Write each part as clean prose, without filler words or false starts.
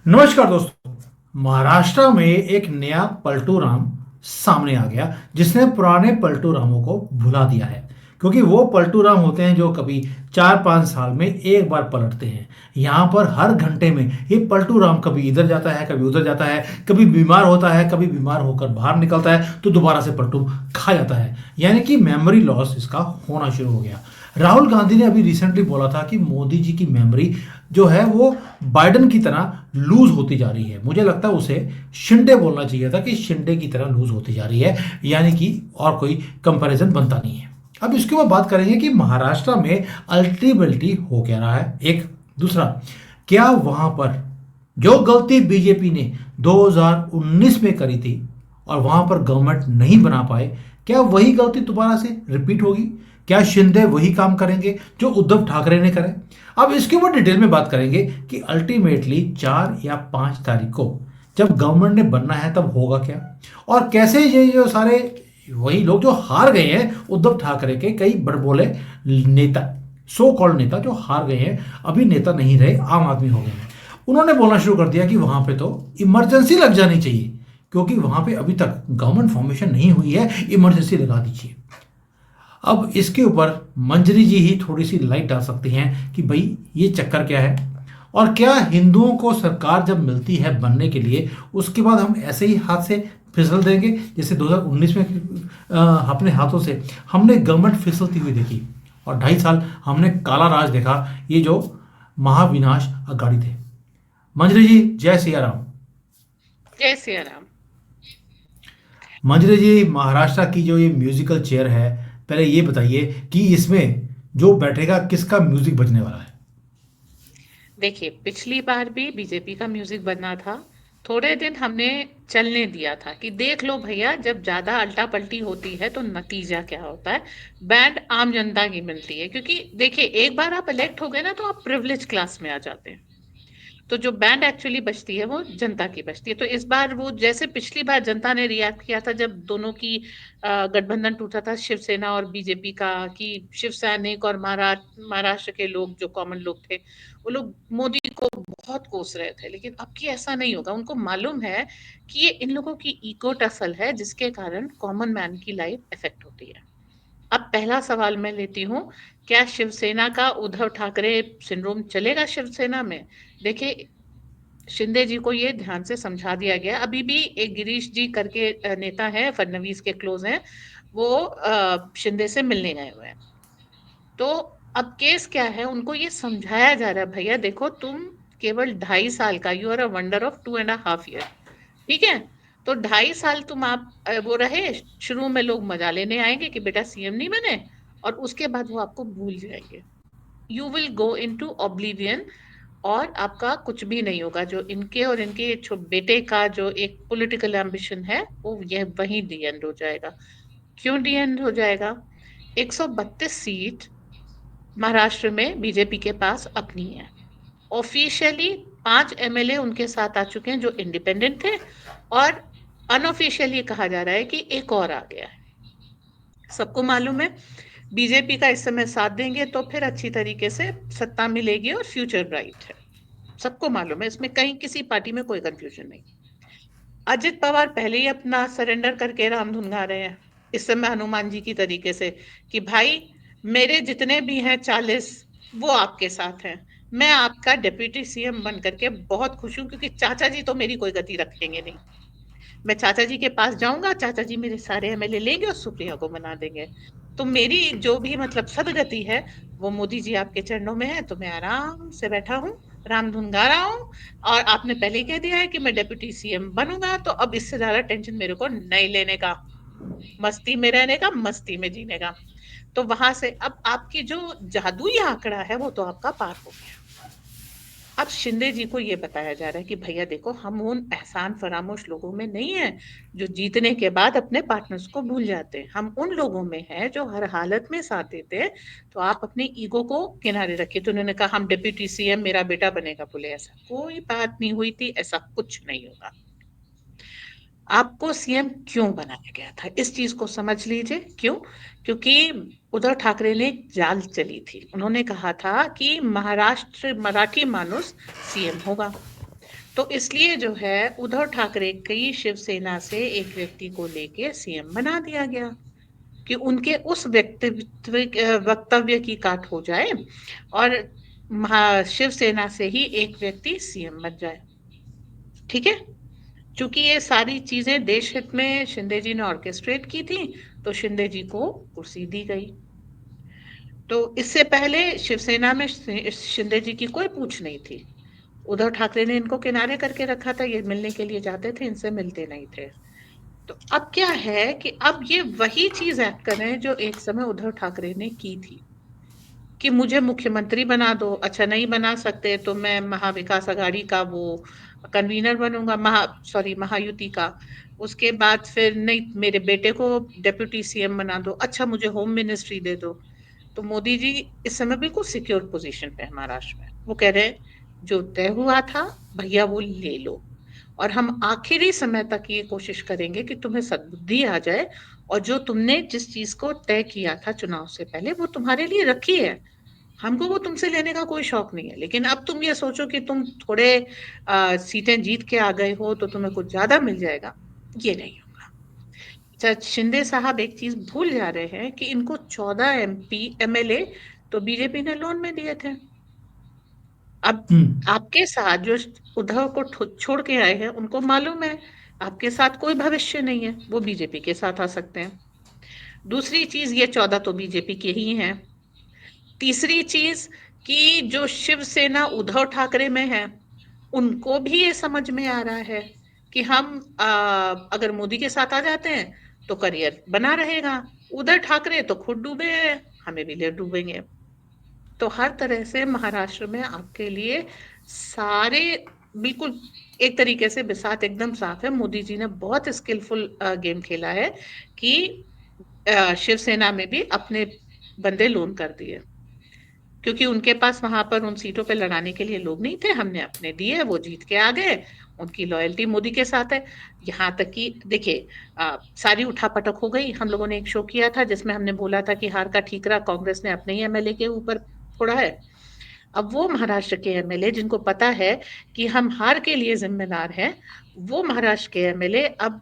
नमस्कार दोस्तों। महाराष्ट्र में एक नया पलटू राम सामने आ गया जिसने पुराने पलटू रामों को भुला दिया है। क्योंकि वो पलटू राम होते हैं जो कभी 4-5 साल में एक बार पलटते हैं। यहाँ पर हर घंटे में ये पलटू राम कभी इधर जाता है, कभी उधर जाता है, कभी बीमार होता है, कभी बीमार होकर बाहर निकलता है तो दोबारा से पलटू खा जाता है। यानी कि मेमोरी लॉस इसका होना शुरू हो गया। राहुल गांधी ने अभी रिसेंटली बोला था कि मोदी जी की मेमोरी जो है वो बाइडन की तरह लूज होती जा रही है। मुझे लगता है उसे शिंदे बोलना चाहिए था कि शिंदे की तरह लूज होती जा रही है। यानी कि और कोई कंपैरिजन बनता नहीं है। अब इसके बाद बात करेंगे कि महाराष्ट्र में अल्टीमेटली हो क्या रहा है। एक दूसरा, क्या वहां पर जो गलती बीजेपी ने 2019 में करी थी और वहां पर गवर्नमेंट नहीं बना पाए, क्या वही गलती दोबारा से रिपीट होगी? क्या शिंदे वही काम करेंगे जो उद्धव ठाकरे ने करे? अब इसके ऊपर डिटेल में बात करेंगे कि अल्टीमेटली 4 या 5 तारीख को जब गवर्नमेंट ने बनना है तब होगा क्या, और कैसे ये जो सारे वही लोग जो हार गए हैं, उद्धव ठाकरे के कई बड़बोले नेता, सो कॉल्ड नेता जो हार गए हैं, अभी नेता नहीं रहे, आम आदमी हो गए हैं, उन्होंने बोलना शुरू कर दिया कि वहां पे तो इमरजेंसी लग जानी चाहिए क्योंकि वहां पे अभी तक गवर्नमेंट फॉर्मेशन नहीं हुई है, इमरजेंसी लगा दीजिए। अब इसके ऊपर मंजरी जी ही थोड़ी सी लाइट डाल सकती हैं कि भाई ये चक्कर क्या है, और क्या हिंदुओं को सरकार जब मिलती है बनने के लिए उसके बाद हम ऐसे ही हाथ से फिसल देंगे जैसे 2019 में अपने हाथों से हमने गवर्नमेंट फिसलती हुई देखी, और 2.5 साल हमने काला राज देखा, ये जो महाविनाश अगाड़ी थे। मंजरी जी, जय सिया राम। जय सिया राम। मंजरी जी, महाराष्ट्र की जो ये म्यूजिकल चेयर है, पहले ये बताइए कि इसमें जो बैठेगा किसका म्यूजिक बजने वाला है? देखिए, पिछली बार भी बीजेपी का म्यूजिक बना था। थोड़े दिन हमने चलने दिया था कि देख लो भैया, जब ज्यादा अल्टा पल्टी होती है तो नतीजा क्या होता है। बैंड आम जनता की मिलती है, क्योंकि देखिए, एक बार आप इलेक्ट हो गए ना तो आप प्रिविलेज क्लास में आ जाते हैं। तो जो बैंड एक्चुअली बचती है वो जनता की बचती है। तो इस बार वो, जैसे पिछली बार जनता ने रिएक्ट किया था जब दोनों की गठबंधन टूटा था, शिवसेना और बीजेपी का, कि शिव सैनिक और महाराष्ट्र के लोग, जो कॉमन लोग थे, वो लोग मोदी को बहुत कोस रहे थे। लेकिन अब की ऐसा नहीं होगा। उनको मालूम है कि ये इन लोगों की इको टसल है, जिसके कारण कॉमन मैन की लाइफ इफेक्ट होती है। अब पहला सवाल मैं लेती हूँ, क्या शिवसेना का उद्धव ठाकरे सिंड्रोम चलेगा शिवसेना में? देखिए, शिंदे जी को ये ध्यान से समझा दिया गया। अभी भी एक गिरीश जी करके नेता है, फडणवीस के क्लोज हैं, वो शिंदे से मिलने गए हुए हैं। तो अब केस क्या है, उनको ये समझाया जा रहा है, भैया देखो, तुम केवल 2.5 साल का, you are a wonder of 2.5 year, ठीक है? तो 2.5 साल तुम आप वो रहे। शुरू में लोग मजा लेने आएंगे कि बेटा सीएम नहीं बने, और उसके बाद वो आपको भूल जाएंगे। You will go into oblivion, और आपका कुछ भी नहीं होगा। जो इनके और इनके बेटे का जो एक पॉलिटिकल एम्बिशन है, वो यह वहीं डी एंड हो जाएगा। क्यों डी एंड हो जाएगा? 132 सीट महाराष्ट्र में बीजेपी के पास अपनी है। ऑफिशियली 5 एमएलए उनके साथ आ चुके हैं जो इंडिपेंडेंट थे, और अनऑफिशियली कहा जा रहा है कि एक और आ गया है। सबको मालूम है, बीजेपी का इस समय साथ देंगे तो फिर अच्छी तरीके से सत्ता मिलेगी और फ्यूचर ब्राइट है। सबको मालूम है, इसमें कहीं किसी पार्टी में कोई कंफ्यूजन नहीं। अजित पवार पहले ही अपना सरेंडर करके राम धुन गा रहे हैं, इस समय हनुमान जी की तरीके से, कि भाई, मेरे जितने भी हैं 40, वो आपके साथ हैं। मैं आपका डिप्यूटी सीएम बन करके बहुत खुश हूं, क्योंकि चाचा जी तो मेरी कोई गति रखेंगे नहीं। मैं चाचा जी के पास जाऊंगा, चाचा जी मेरे सारे एमएलए लेंगे और सुप्रिया को बना देंगे। तो मेरी जो भी मतलब सदगति है, वो मोदी जी आपके चरणों में है। तो मैं आराम से बैठा हूँ, राम धुन गा रहा हूँ, और आपने पहले ही कह दिया है कि मैं डेप्यूटी सीएम बनूंगा, तो अब इससे ज्यादा टेंशन मेरे को नहीं लेने का, मस्ती में रहने का, मस्ती में जीने का। तो वहां से अब आपकी जो जादुई आंकड़ा है वो तो आपका पार हो गया। अब शिंदे जी को ये बताया जा रहा है कि भैया देखो, हम उन एहसान फरामोश लोगों में नहीं है जो जीतने के बाद अपने पार्टनर्स को भूल जाते हैं। हम उन लोगों में हैं जो हर हालत में साथ देते हैं। तो आप अपने ईगो को किनारे रखिए। तो उन्होंने कहा हम डिप्यूटी सीएम मेरा बेटा बनेगा। बोले ऐसा कोई बात नहीं हुई थी, ऐसा कुछ नहीं होगा। आपको सीएम क्यों बनाया गया था, इस चीज को समझ लीजिए। क्यों? क्योंकि उद्धव ठाकरे ने एक जाल चली थी। उन्होंने कहा था कि महाराष्ट्र मराठी मानुस सीएम होगा। तो इसलिए जो है उद्धव ठाकरे की शिवसेना से एक व्यक्ति को लेके सीएम बना दिया गया कि उनके उस व्यक्तित्व वक्तव्य की काट हो जाए और शिवसेना से ही एक व्यक्ति सीएम बन जाए। ठीक है, क्योंकि ये सारी चीजें देश हित में शिंदे जी ने ऑर्केस्ट्रेट की थी, तो शिंदे जी को कुर्सी दी गई। तो इससे पहले शिवसेना में शिंदे जी की कोई पूछ नहीं थी। उद्धव ठाकरे ने इनको किनारे करके रखा था, ये मिलने के लिए जाते थे, इनसे मिलते नहीं थे। तो अब क्या है कि अब ये वही चीज एक्ट कर रहे हैं जो एक समय उद्धव ठाकरे ने की थी कि मुझे मुख्यमंत्री बना दो। अच्छा, नहीं बना सकते तो मैं महाविकास आघाड़ी का वो कन्वीनर बनूंगा, महायुति का। उसके बाद फिर नहीं, मेरे बेटे को डेप्यूटी सीएम बना दो। अच्छा, मुझे होम मिनिस्ट्री दे दो। तो मोदी जी इस समय बिल्कुल सिक्योर पोजीशन पे है महाराष्ट्र में। वो कह रहे हैं जो तय हुआ था भैया वो ले लो, और हम आखिरी समय तक ये कोशिश करेंगे कि तुम्हें सद्बुद्धि आ जाए, और जो तुमने जिस चीज को तय किया था चुनाव से पहले वो तुम्हारे लिए रखी है। हमको वो तुमसे लेने का कोई शौक नहीं है, लेकिन अब तुम ये सोचो कि तुम थोड़े सीटें जीत के आ गए हो तो तुम्हें कुछ ज्यादा मिल जाएगा। ये नहीं होगा। अच्छा, शिंदे साहब एक चीज भूल जा रहे हैं कि इनको 14 एमएलए तो बीजेपी ने लोन में दिए थे। अब हम्म। आपके साथ जो उद्धव को छोड़ के आए हैं उनको मालूम है आपके साथ कोई भविष्य नहीं है, वो बीजेपी के साथ आ सकते हैं। दूसरी चीज, ये 14 तो बीजेपी के ही हैं। तीसरी चीज कि जो शिवसेना उद्धव ठाकरे में है उनको भी ये समझ में आ रहा है कि हम अगर मोदी के साथ आ जाते हैं तो करियर बना रहेगा। उद्धव ठाकरे तो खुद डूबे हैं, हमें भी ले डूबेंगे। तो हर तरह से महाराष्ट्र में आपके लिए सारे बिल्कुल एक तरीके से बिसात एकदम साफ है। मोदी जी ने बहुत स्किलफुल गेम खेला है कि शिवसेना में भी अपने बंदे लोन कर दिए, क्योंकि उनके पास वहां पर उन सीटों पे लड़ाने के लिए लोग नहीं थे। हमने अपने दिए, वो जीत के आ गए। उनकी लॉयल्टी मोदी के साथ है। यहाँ तक कि देखिए, सारी उठापटक हो गई। हम लोगों ने एक शो किया था जिसमें हमने बोला था कि हार का ठीकरा कांग्रेस ने अपने ही एमएलए के ऊपर फोड़ा है। अब वो महाराष्ट्र के एमएलए जिनको पता है कि हम हार के लिए जिम्मेदार हैं, वो महाराष्ट्र के एमएलए अब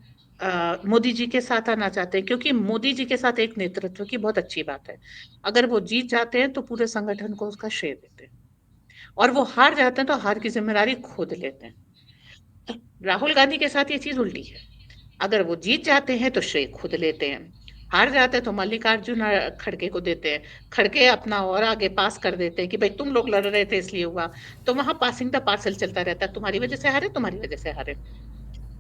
मोदी जी के साथ आना चाहते हैं, क्योंकि मोदी जी के साथ एक नेतृत्व की बहुत अच्छी बात है। अगर वो जीत जाते हैं तो पूरे संगठन को उसका श्रेय देते हैं, और वो हार जाते हैं तो हार की जिम्मेदारी खुद लेते हैं। राहुल गांधी के साथ ये चीज उल्टी है। अगर वो जीत जाते हैं तो श्रेय खुद लेते हैं, हार जाते हैं तो मल्लिकार्जुन खड़गे को देते हैं। खड़गे अपना और आगे पास कर देते हैं कि भाई तुम लोग लड़ रहे थे इसलिए हुआ। तो वहां पासिंग द पार्सल चलता रहता है, तुम्हारी वजह से हारे, तुम्हारी वजह से हारे।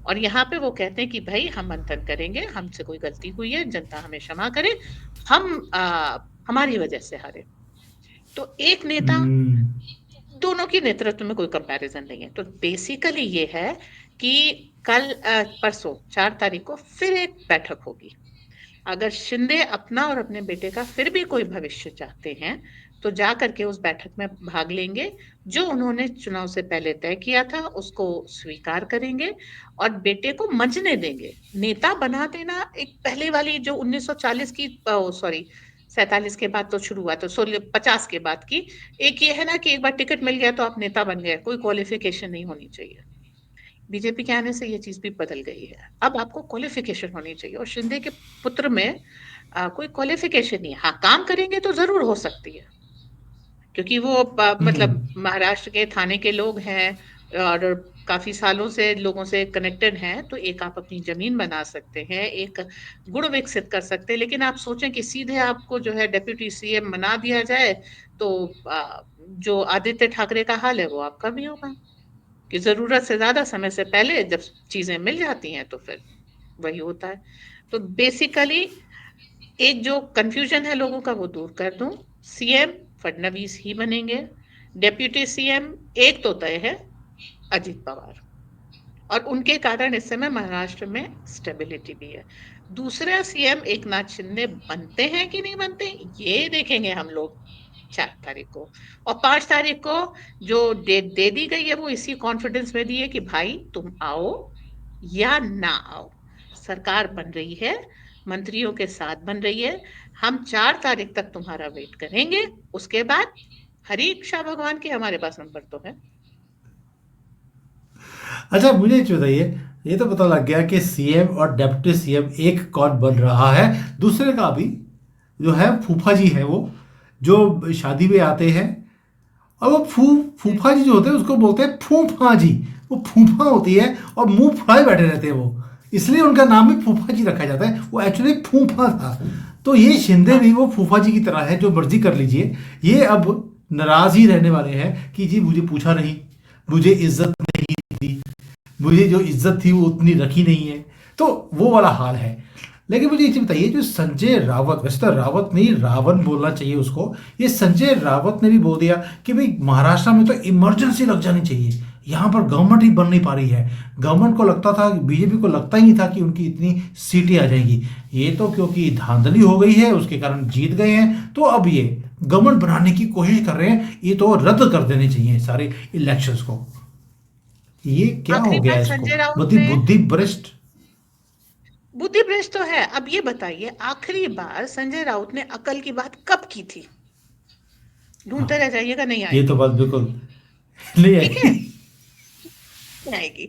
और यहाँ पे वो कहते हैं कि भाई हम मंथन करेंगे, हमसे कोई गलती हुई है, जनता हमें क्षमा करे, हमारी वजह से हारे। तो एक नेता, हम्म। दोनों की नेतृत्व में कोई कंपैरिजन नहीं है। तो बेसिकली ये है कि कल परसों 4 तारीख को फिर एक बैठक होगी। अगर शिंदे अपना और अपने बेटे का फिर भी कोई भविष्य चाहते हैं तो जा करके उस बैठक में भाग लेंगे। जो उन्होंने चुनाव से पहले तय किया था उसको स्वीकार करेंगे और बेटे को मंजने देंगे। नेता बना देना एक पहले वाली जो 1940 की, सॉरी 47 के बाद तो शुरू हुआ, तो 50 के बाद की एक ये है ना कि एक बार टिकट मिल गया तो आप नेता बन गए, कोई क्वालिफिकेशन नहीं होनी चाहिए। बीजेपी के आने से ये चीज भी बदल गई है। अब आपको क्वालिफिकेशन होनी चाहिए, और शिंदे के पुत्र में कोई क्वालिफिकेशन नहीं है। हाँ, काम करेंगे तो जरूर हो सकती है, क्योंकि वो मतलब हम्म। महाराष्ट्र के थाने के लोग हैं और काफी सालों से लोगों से कनेक्टेड हैं। तो एक आप अपनी जमीन बना सकते हैं, एक गुण विकसित कर सकते हैं। लेकिन आप सोचें कि सीधे आपको जो है डेप्यूटी सीएम बना दिया जाए तो जो आदित्य ठाकरे का हाल है वो आपका भी होगा, कि जरूरत से ज्यादा समय से पहले जब चीजें मिल जाती हैं तो फिर वही होता है। तो बेसिकली एक जो कंफ्यूजन है लोगों का वो दूर कर दूं, सीएम फडणवीस ही बनेंगे। डेप्यूटी सीएम एक तो तय है, अजित पवार, और उनके कारण इस समय महाराष्ट्र में स्टेबिलिटी भी है। दूसरा सीएम एक नाथ शिंदे बनते हैं कि नहीं बनते, ये देखेंगे हम लोग 4 तारीख को। और 5 तारीख को जो डेट दे दी गई है वो इसी कॉन्फिडेंस में दी है कि भाई तुम आओ या ना आओ, सरकार बन रही है, मंत्रियों के साथ बन रही है। हम 4 तारीख तक तुम्हारा वेट करेंगे। उसके बाद हरी इच्छा भगवान की, हमारे पास नंबर तो है। अच्छा मुझे एक चीज़ बताइए, ये तो पता लग गया कि सीएम और डिप्टी सीएम एक कौन बन रहा है, दूसरे का अभी जो है फूफा जी है, वो जो शादी में आते हैं, और वो हम्म, फूफा जी जो होते हैं उसको बोलते हैं फूफा जी। वो फूफा होती है और मुंह फुलाए बैठे रहते हैं वो, इसलिए उनका नाम भी फूफा जी रखा जाता है, वो एक्चुअली फूफा था। तो ये शिंदे हाँ भी वो फूफा जी की तरह है, जो मर्जी कर लीजिए। ये अब नाराज ही रहने वाले हैं कि जी मुझे पूछा नहीं, मुझे इज्जत नहीं दी, मुझे जो इज्जत थी वो उतनी रखी नहीं है। तो वो वाला हाल है। लेकिन मुझे ये चीज बताइए, जो संजय रावत, वैसे तो रावत नहीं रावण बोलना चाहिए उसको, ये संजय रावत ने भी बोल दिया कि भाई महाराष्ट्र में तो इमरजेंसी लग जानी चाहिए, यहाँ पर गवर्नमेंट ही बन नहीं पा रही है। गवर्नमेंट को लगता था, बीजेपी को लगता ही नहीं था कि उनकी इतनी सीटें आ जाएंगी। ये तो क्योंकि धांधली हो गई है उसके कारण जीत गए हैं, तो अब ये गवर्नमेंट बनाने की कोशिश कर रहे हैं। ये तो रद्द कर देने चाहिए सारे इलेक्शंस को। ये क्या हो आखिरी गया बार इसको, संजय राउत बुद्धि ने, बुद्धि भ्रष्ट। बुद्धि भ्रष्ट तो है। अब ये बताइए, आखिरी बार संजय राउत ने अकल की बात कब की थी? ढूंढते हाँ, रह जाइएगा, नहीं ये तो आएगी। बात बिल्कुल नहीं ठीक है, आएगी। नहीं आएगी,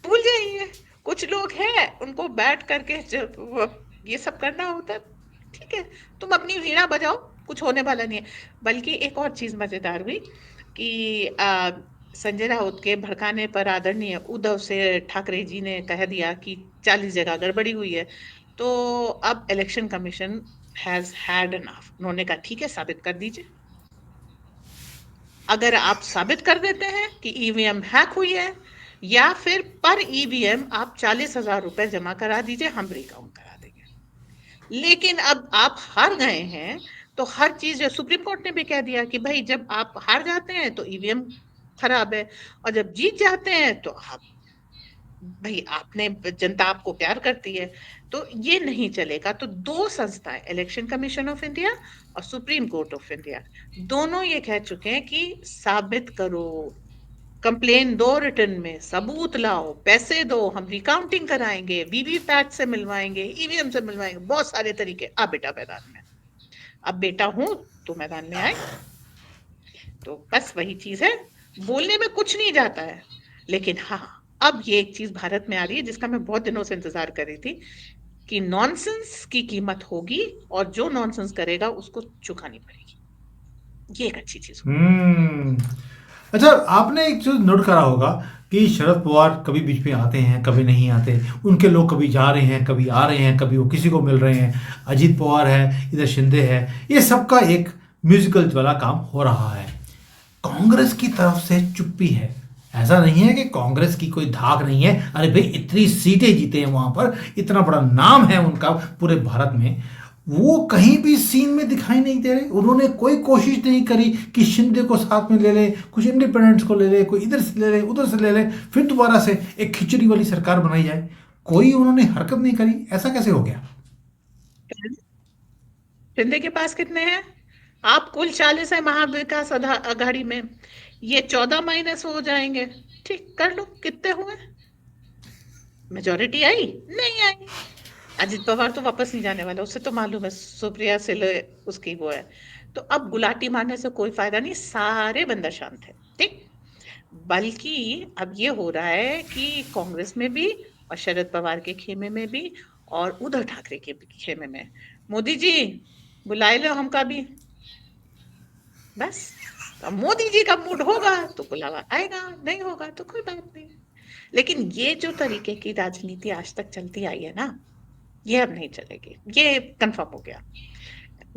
भूल जाइए। कुछ लोग हैं उनको बैठ करके जब ये सब करना होता है, ठीक है, तुम अपनी वीणा बजाओ, कुछ होने वाला नहीं है। बल्कि एक और चीज मजेदार हुई कि संजय राउत के भड़काने पर आदरणीय उद्धव से ठाकरे जी ने कह दिया कि 40 जगह गड़बड़ी हुई है। तो अब election commission has had enough, उन्होंने कहा ठीक है, साबित कर दीजिए। अगर आप साबित कर देते हैं कि ईवीएम हैक हुई है, या फिर पर ईवीएम आप 40,000 रुपए जमा करा दीजिए, हम रिकाउंट करा देंगे। लेकिन अब आप हार गए हैं, तो हर चीज, सुप्रीम कोर्ट ने भी कह दिया कि भाई जब आप हार जाते हैं तो ईवीएम खराब है, और जब जीत जाते हैं तो आप, भाई आपने, जनता आपको प्यार करती है। तो ये नहीं चलेगा। तो दो संस्थाएं, इलेक्शन कमीशन ऑफ इंडिया और सुप्रीम कोर्ट ऑफ इंडिया, दोनों ये कह चुके हैं कि साबित करो, कंप्लेन दो, रिटर्न में सबूत लाओ, पैसे दो, हम रिकाउंटिंग कराएंगे, वीवीपैट से मिलवाएंगे, ईवीएम से मिलवाएंगे, बहुत सारे तरीके। आ बेटा मैदान में, अब बेटा हूं तो मैदान में आए। तो बस वही चीज है, बोलने में कुछ नहीं जाता है। लेकिन हाँ, अब ये एक चीज भारत में आ रही है जिसका मैं बहुत दिनों से इंतजार कर रही थी, कि नॉनसेंस की कीमत होगी, और जो नॉनसेंस करेगा उसको चुकानी पड़ेगी। ये एक अच्छी चीज होगी। हम्म। अच्छा, आपने एक चीज नोट करा होगा कि शरद पवार कभी बीच में आते हैं, कभी नहीं आते, उनके लोग कभी जा रहे हैं, कभी आ रहे हैं, कभी वो किसी को मिल रहे हैं। अजीत पवार है, इधर शिंदे है, ये सबका एक म्यूजिकल वाला काम हो रहा है। कांग्रेस की तरफ से चुप्पी है। ऐसा नहीं है कि कांग्रेस की कोई धाक नहीं है, अरे भाई इतनी सीटें जीते हैं वहां पर, इतना बड़ा नाम है उनका पूरे भारत में, वो कहीं भी सीन में दिखाई नहीं दे रहे। उन्होंने कोई कोशिश नहीं करी कि शिंदे को साथ में ले ले, कुछ इंडिपेंडेंट्स को ले ले, कोई इधर से ले ले, उधर से ले ले, फिर दोबारा से एक खिचड़ी वाली सरकार बनाई जाए। कोई उन्होंने हरकत नहीं करी। ऐसा कैसे हो गया? शिंदे के पास कितने हैं? आप कुल 40 है महाविकास आघाड़ी में, ये 14 माइनस हो जाएंगे। ठीक कर लो, कितने हुए? मेजोरिटी आई? नहीं आई। अजित पवार तो वापस नहीं जाने वाला, उससे तो मालूम है, सुप्रिया सिले उसकी वो है। तो अब गुलाटी मारने से कोई फायदा नहीं, सारे बंदर शांत है। ठीक। बल्कि अब ये हो रहा है कि कांग्रेस में भी, और शरद पवार के खेमे में भी, और उद्धव ठाकरे के भी खेमे में, मोदी जी बुलाए लो हमका भी। बस, अब मोदी जी का मूड होगा तो बुलावा आएगा, नहीं होगा तो कोई बात नहीं। लेकिन ये जो तरीके की राजनीति आज तक चलती आई है ना, ये अब नहीं चलेगी, ये कंफर्म हो गया।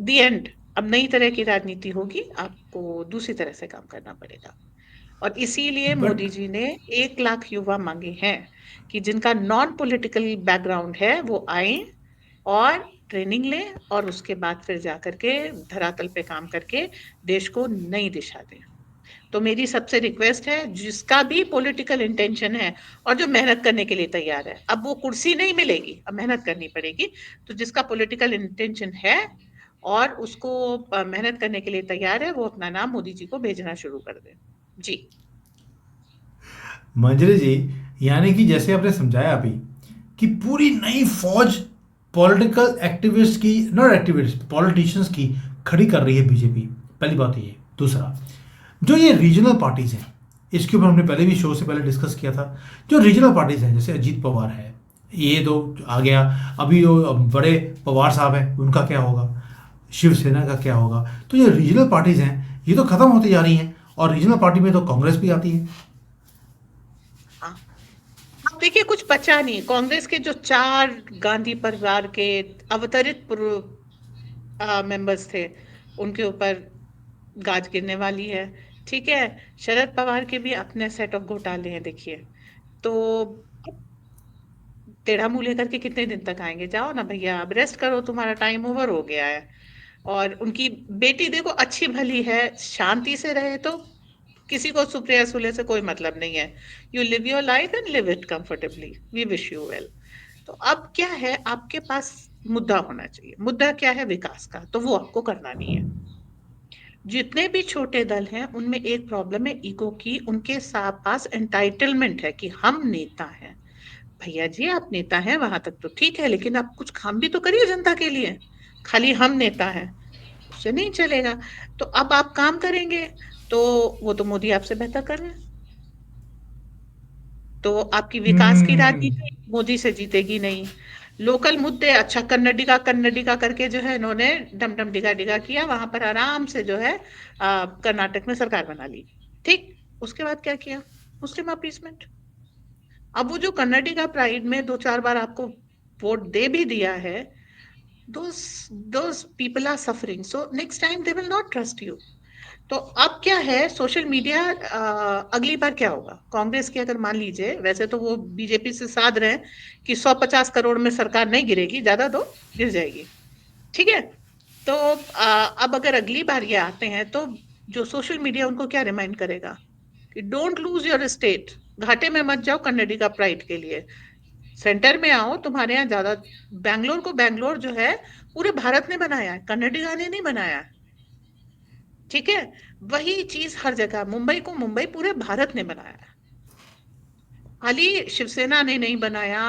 दी एंड। अब नई तरह की राजनीति होगी, आपको दूसरी तरह से काम करना पड़ेगा। और इसीलिए बट मोदी जी ने 1 लाख युवा मांगे हैं कि जिनका नॉन पॉलिटिकल बैकग्राउंड है वो आए और ट्रेनिंग लें, और उसके बाद फिर जाकर के धरातल पे काम करके देश को नई दिशा दें। तो मेरी सबसे रिक्वेस्ट है, जिसका भी पॉलिटिकल इंटेंशन है और जो मेहनत करने के लिए तैयार है, अब वो कुर्सी नहीं मिलेगी, अब मेहनत करनी पड़ेगी। तो जिसका पॉलिटिकल इंटेंशन है और उसको मेहनत करने के लिए तैयार है, वो अपना नाम मोदी जी को भेजना शुरू कर दे। जी। मंजरी जी, यानी कि जैसे आपने समझाया अभी कि पूरी नई फौज पॉलिटिकल एक्टिविस्ट की, नॉट एक्टिविस्ट, पॉलिटिशियंस की खड़ी कर रही है बीजेपी। पहली बात ये। दूसरा, जो ये रीजनल पार्टीज हैं, इसके ऊपर हमने पहले भी शो से पहले डिस्कस किया था। जो रीजनल पार्टीज हैं, जैसे अजीत पवार है, ये तो आ गया। अभी जो बड़े पवार साहब हैं, उनका क्या होगा, शिवसेना का क्या होगा। तो ये रीजनल पार्टीज हैं, ये तो खत्म होती जा रही हैं, और रीजनल पार्टी में तो कांग्रेस भी आती है। हाँ, अब देखिए कुछ बचा नहीं। कांग्रेस के जो 4 गांधी परिवार के अवतरित मेंबर्स थे, उनके ऊपर गाज गिरने वाली है। ठीक है, शरद पवार के भी अपने सेट ऑफ घोटाले हैं, देखिए। तो टेढ़ा मुंह लेकर के कितने दिन तक आएंगे? जाओ ना भैया, अब रेस्ट करो, तुम्हारा टाइम ओवर हो गया है। और उनकी बेटी देखो अच्छी भली है, शांति से रहे, तो किसी को सुप्रिया सुले से कोई मतलब नहीं है। You live your life and live it comfortably, we wish you well. तो अब क्या है, आपके पास मुद्दा होना चाहिए। मुद्दा क्या है? विकास का, तो वो आपको करना नहीं है। जितने भी छोटे दल हैं, उनमें एक प्रॉब्लम है ईगो की। उनके पास एंटाइटलमेंट है कि हम नेता हैं। भैया जी, आप नेता हैं वहां तक तो ठीक है, लेकिन आप कुछ काम भी तो करिए जनता के लिए। खाली हम नेता हैं उससे नहीं चलेगा। तो अब आप काम करेंगे, तो वो तो मोदी आपसे बेहतर कर रहे हैं। तो आपकी विकास की हम्म। राजनीति मोदी से जीतेगी नहीं। लोकल मुद्दे, अच्छा कन्नडिगा कन्नडिगा करके जो है इन्होंने डम डम डिगा डिगा किया, वहां पर आराम से जो है कर्नाटक में सरकार बना ली। ठीक, उसके बाद क्या किया? मुस्लिम अपीसमेंट। अब वो जो कन्नडिगा प्राइड में 2-4 बार आपको वोट दे भी दिया है, those those people are suffering, so next time they will not trust you. तो अब क्या है, सोशल मीडिया, अगली बार क्या होगा? कांग्रेस की अगर मान लीजिए, वैसे तो वो बीजेपी से साध रहे हैं कि 150 करोड़ में सरकार नहीं गिरेगी, ज्यादा तो गिर जाएगी। ठीक है, तो अब अगर अगली बार ये आते हैं, तो जो सोशल मीडिया उनको क्या रिमाइंड करेगा कि डोंट लूज योर स्टेट, घाटे में मत जाओ कन्नडिगा प्राइड के लिए, सेंटर में आओ। तुम्हारे यहाँ ज्यादा, बैंगलोर को बैंगलोर जो है पूरे भारत ने बनाया है, कन्नडिगा ने नहीं बनाया है। ठीक है, वही चीज हर जगह, मुंबई को मुंबई पूरे भारत ने बनाया है। खाली शिवसेना ने नहीं बनाया,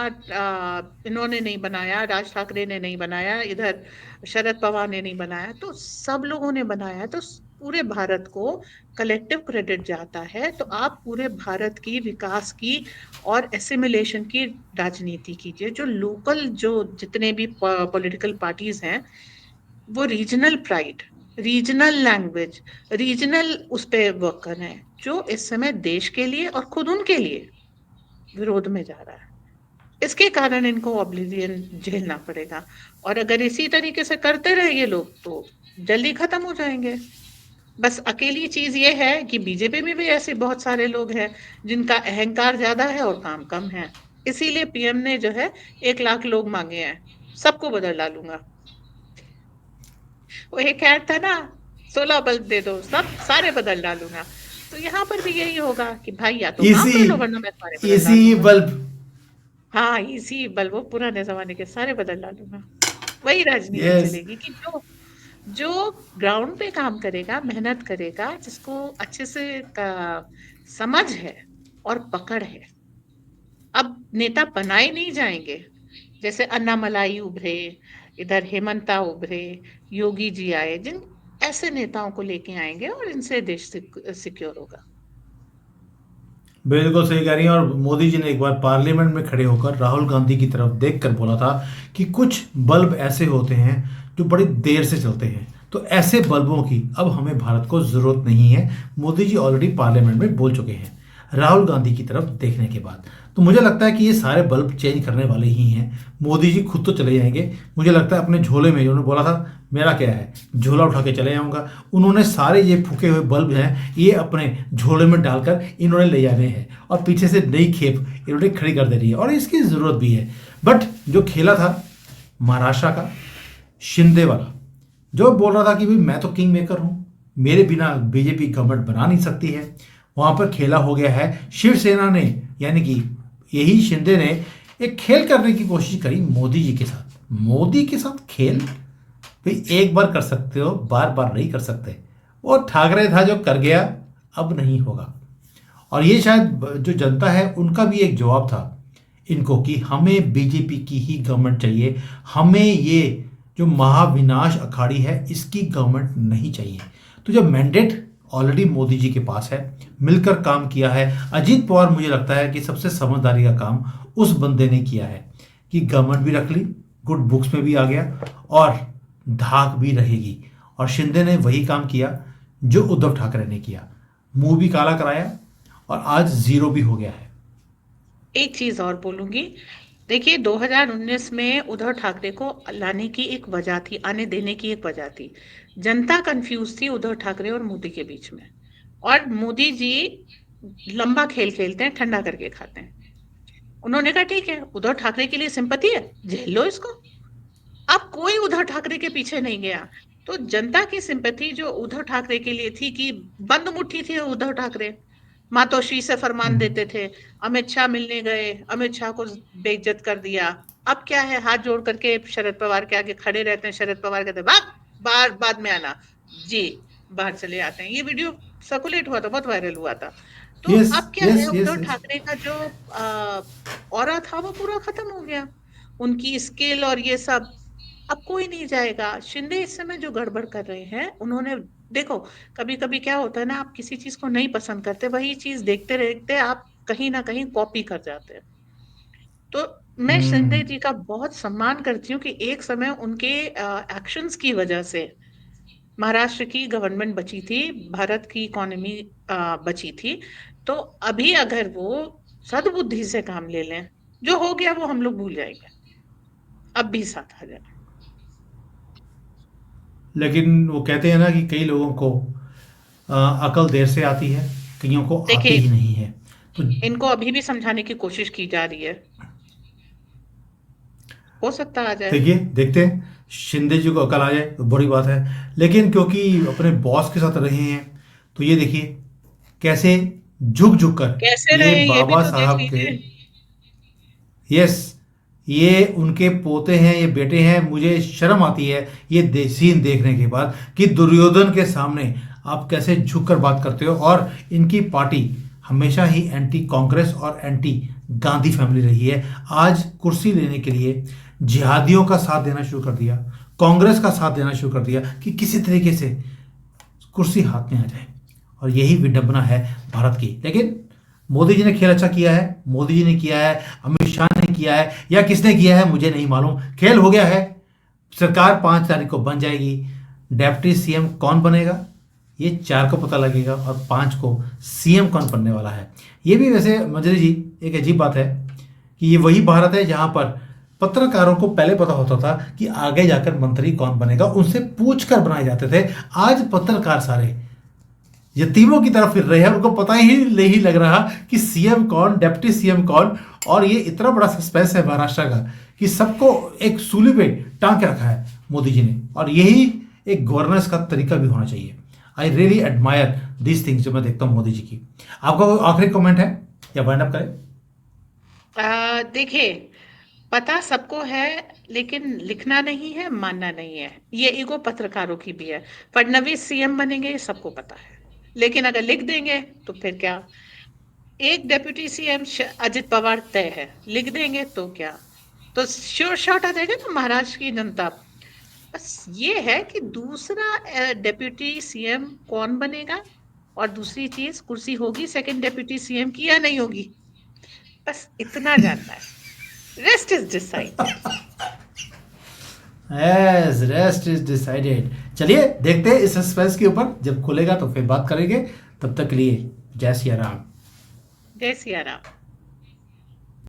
इन्होंने नहीं बनाया, राज ठाकरे ने नहीं बनाया, इधर शरद पवार ने नहीं बनाया, तो सब लोगों ने बनाया है। तो पूरे भारत को कलेक्टिव क्रेडिट जाता है। तो आप पूरे भारत की विकास की और एसिमिलेशन की राजनीति कीजिए। जो लोकल, जो जितने भी पॉलिटिकल पार्टीज हैं, वो regional pride, regional language, regional उस पे वर्क कर रहे हैं, जो इस समय देश के लिए और खुद उनके लिए विरोध में जा रहा है। इसके कारण इनको ऑब्लिवियन झेलना पड़ेगा। और अगर इसी तरीके से करते रहे ये लोग, तो जल्दी खत्म हो जाएंगे। बस अकेली चीज ये है कि बीजेपी में भी ऐसे बहुत सारे लोग हैं जिनका अहंकार ज्यादा है और काम कम है। इसीलिए पीएम ने जो है 1 लाख लोग मांगे हैं, सबको बदल डालूंगा। वो एक ऐड था ना, 16 बल्ब दे दो, सब सारे बदल डालूंगा। तो यहाँ पर भी यही होगा कि भाई या तो काम इसी कर लो, वरना मैं सारे बदल इसी डालूंगा। बल्ब। हाँ, इसी बल्ब, वो पुराने जमाने के सारे बदल डालूंगा। वही राजनीति यस। चलेगी कि जो जो ग्राउंड पे काम करेगा, मेहनत करेगा, जिसको अच्छे से समझ है और पकड़ है। अब नेता बनाए नहीं जाएंगे। जैसे अन्नामलाई उभरे, इधर हेमंता उभरे, योगी जी आए, जिन ऐसे नेताओं को लेके आएंगे और इनसे देश सिक्योर होगा। बिल्कुल सही कह रही हैं। और मोदी जी ने एक बार पार्लियामेंट में खड़े होकर राहुल गांधी की तरफ देखकर बोला था कि कुछ बल्ब ऐसे होते हैं जो बड़ी देर से चलते हैं, तो ऐसे बल्बों की अब हमें भारत को जरूरत नहीं है। मोदी जी ऑलरेडी पार्लियामेंट में बोल चुके हैं राहुल गांधी की तरफ देखने के बाद। तो मुझे लगता है कि ये सारे बल्ब चेंज करने वाले ही हैं। मोदी जी खुद तो चले जाएंगे, मुझे लगता है अपने झोले में, उन्होंने बोला था मेरा क्या है, झोला उठा के चले जाऊंगा, उन्होंने सारे ये फूके हुए बल्ब हैं ये अपने झोले में डालकर इन्होंने ले जाने हैं, और पीछे से नई खेप इन्होंने खड़ी कर देनी है, और इसकी ज़रूरत भी है। बट जो खेला था महाराष्ट्र का शिंदे वाला, जो बोल रहा था कि भाई मैं तो किंग मेकर हूँ, मेरे बिना बीजेपी गवर्नमेंट बना नहीं सकती है, वहां पर खेला हो गया है। शिवसेना ने, यानी कि यही शिंदे ने एक खेल करने की कोशिश करी मोदी जी के साथ। मोदी के साथ खेल भाई एक बार कर सकते हो, बार बार नहीं कर सकते। वो ठाकरे था जो कर गया, अब नहीं होगा। और ये शायद जो जनता है उनका भी एक जवाब था इनको कि हमें बीजेपी की ही गवर्नमेंट चाहिए, हमें ये जो महाविनाश अखाड़ी है इसकी गवर्नमेंट नहीं चाहिए। तो जब मैंडेट ऑलरेडी मोदी जी के पास है, मिलकर काम किया है। अजीत पवार मुझे लगता है कि सबसे समझदारी का काम उस बंदे ने किया है कि गवर्नमेंट भी रख ली, गुड बुक्स में भी आ गया और धाक भी रहेगी। और शिंदे ने वही काम किया जो उद्धव ठाकरे ने किया, मुंह भी काला कराया और आज जीरो भी हो गया है। एक चीज और बोलूंगी, देखिए 2019 में उद्धव ठाकरे को लाने की एक वजह थी, आने देने की एक वजह थी। जनता कंफ्यूज थी उद्धव ठाकरे और मोदी के बीच में, और मोदी जी लंबा खेल खेलते हैं, ठंडा करके खाते हैं। उन्होंने कहा ठीक है, उद्धव ठाकरे के लिए सिंपैथी है, झेल लो इसको। अब कोई उद्धव ठाकरे के पीछे नहीं गया। तो जनता की सिंपैथी जो उद्धव ठाकरे के लिए थी, कि बंद मुट्ठी थे उद्धव ठाकरे, मातोश्री से फरमान देते थे, अमित शाह मिलने गए, अमित शाह को बेइज्जत कर दिया। अब क्या है, हाथ जोड़ करके शरद पवार के आगे खड़े रहते हैं, शरद पवार कहते हैं भाग बाहर, बाद में आना जी, बाहर चले आते हैं। ये वीडियो सर्कुलेट हुआ था, बहुत वायरल हुआ था। तो यस अब क्या है, yes yes Uddhav yes. Thackeray का जो ऑरा था वो पूरा खत्म हो गया, उनकी स्किल और ये सब। अब कोई नहीं जाएगा। शिंदे इस समय जो गड़बड़ कर रहे हैं, उन्होंने, देखो कभी कभी क्या होता है ना, आप किसी चीज को नहीं पसंद करते, वही चीज देखते देखते आप कहीं ना कहीं कॉपी कर जाते हैं। तो मैं शिंदे हम्म जी का बहुत सम्मान करती हूँ कि एक समय उनके एक्शंस की वजह से महाराष्ट्र की गवर्नमेंट बची थी, भारत की इकोनॉमी बची थी। तो अभी अगर वो सद्बुद्धि से काम ले लें, जो हो गया वो हम लोग भूल जाएंगे, अब भी साथ आ जाए। लेकिन वो कहते हैं ना कि कई लोगों को अकल देर से आती है, कईयों को आती देखिए, ही नहीं है। तो इनको अभी भी समझाने की कोशिश की जा रही है, हो सकता आ जाए। देखिए, देखते हैं, शिंदे जी को अकल आ जाए तो बड़ी बात है। लेकिन क्योंकि अपने बॉस के साथ रहे हैं, तो ये देखिए कैसे झुक झुक कर कैसे ये रहे ये भी बाबा तो देख साहब के, लीजिए। यस, ये उनके पोते हैं, ये बेटे हैं। मुझे शर्म आती है ये सीन देखने के बाद कि दुर्योधन के सामने आप कैसे झुक कर बात करते हो। और इनकी पार्टी हमेशा ही एंटी कांग्रेस और एंटी गांधी फैमिली रही है। आज कुर्सी लेने के लिए जिहादियों का साथ देना शुरू कर दिया, कांग्रेस का साथ देना शुरू कर दिया कि किसी तरीके से कुर्सी हाथ में आ जाए। और यही विडंबना है भारत की। लेकिन मोदी जी ने खेल अच्छा किया है, मोदी जी ने किया है, अमित शाह ने किया है, या किसने किया है मुझे नहीं मालूम, खेल हो गया है। सरकार 5 तारीख को बन जाएगी। डेप्टी सीएम कौन बनेगा ये 4 को पता लगेगा, और 5 को सीएम कौन बनने वाला है। ये भी वैसे मंजरी जी एक अजीब बात है कि ये वही भारत है जहां पर पत्रकारों को पहले पता होता था कि आगे जाकर मंत्री कौन बनेगा, उनसे पूछ कर बनाए जाते थे। आज पत्रकार सारे यतीमों की तरफ फिर रहे हैं, उनको पता ही नहीं लग रहा कि सीएम कौन, डिप्टी सीएम कौन। और ये इतना बड़ा सस्पेंस है महाराष्ट्र का कि सबको एक सूली पे टांग के रखा है मोदी जी ने। और यही एक गवर्नेंस का तरीका भी होना चाहिए। I really admire this things जो मैं देखता हूँ मोदी जी की। आपका कोई आखिरी कमेंट है या वाइंड अप करें? देखिए, पता सबको है, लेकिन लिखना नहीं है, मानना नहीं है। ये ईगो पत्रकारों की भी है। फडणवीस सीएम बनेंगे ये सबको पता है, लेकिन अगर लिख देंगे तो फिर क्या। एक डेप्यूटी सीएम अजित पवार तय है, लिख देंगे तो क्या, तो श्योर शॉट आ जाएगा ना महाराष्ट्र की जनता। बस ये है कि दूसरा डेप्यूटी सीएम कौन बनेगा, और दूसरी चीज, कुर्सी होगी सेकंड डेप्यूटी सीएम की या नहीं होगी, बस इतना जानना है। Rest is decided. As rest is decided. चलिए देखते हैं इस सस्पेंस के ऊपर, जब खुलेगा तो फिर बात करेंगे। तब तक के लिए जय सिया राम। जय सिया राम।